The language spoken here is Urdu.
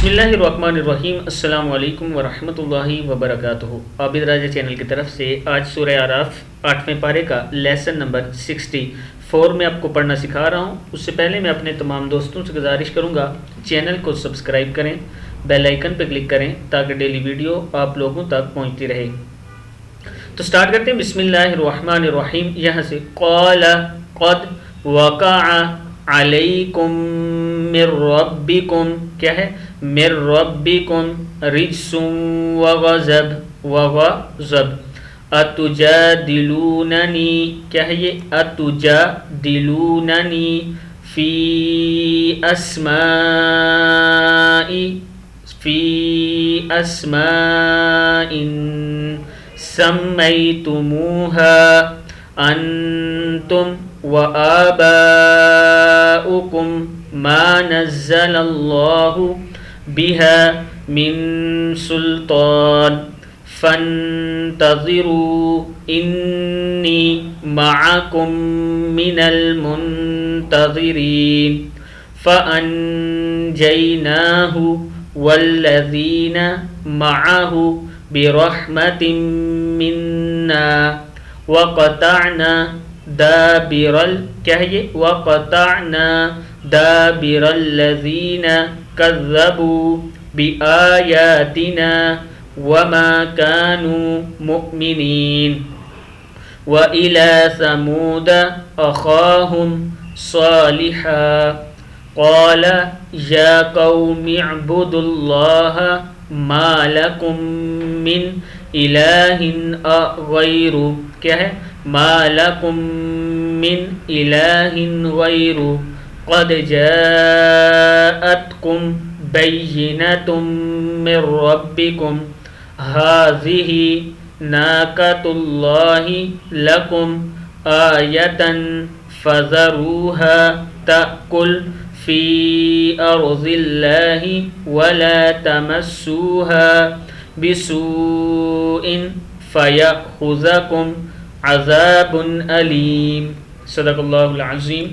بسم اللہ الرحمن الرحیم۔ السلام علیکم ورحمۃ اللہ وبرکاتہ۔ عابد راجہ چینل کی طرف سے آج سورہ آراف 8ویں پارے کا لیسن نمبر 64 میں آپ کو پڑھنا سکھا رہا ہوں۔ اس سے پہلے میں اپنے تمام دوستوں سے گزارش کروں گا چینل کو سبسکرائب کریں، بیل آئیکن پہ کلک کریں تاکہ ڈیلی ویڈیو آپ لوگوں تک پہنچتی رہے۔ تو سٹارٹ کرتے ہیں بسم اللہ الرحمن الرحیم۔ یہاں سے قال قد وقع علیکم من ربکم، کیا ہے؟ من ربکم رجس وغضب اتجادلوننی، کیا ہے یہ؟ اتجادلوننی فی اسماء سمیتموها انتم وآباؤکم ما نزل اللہ بها من سلطان فانتظروا انی معکم من المنتظرین فانجیناہ والذین معہ برحمت منا وقطعنا دابر کیا ہے یہ؟ وقطعنا دابر الذین کذبوا بآیاتنا وما كانوا مؤمنین وإلى ثمود أخاهم صالحا قال يا قوم اعبدوا الله ما لكم من إله غيره، کیا ہے؟ ما لكم من إله غيره قد جاءتكم بينة من ربكم هذه ناقة الله لكم آية فذروها تأكل في أرض الله ولا تمسوها بسوء فيأخذكم عذاب أليم۔ صدق اللہ العظیم۔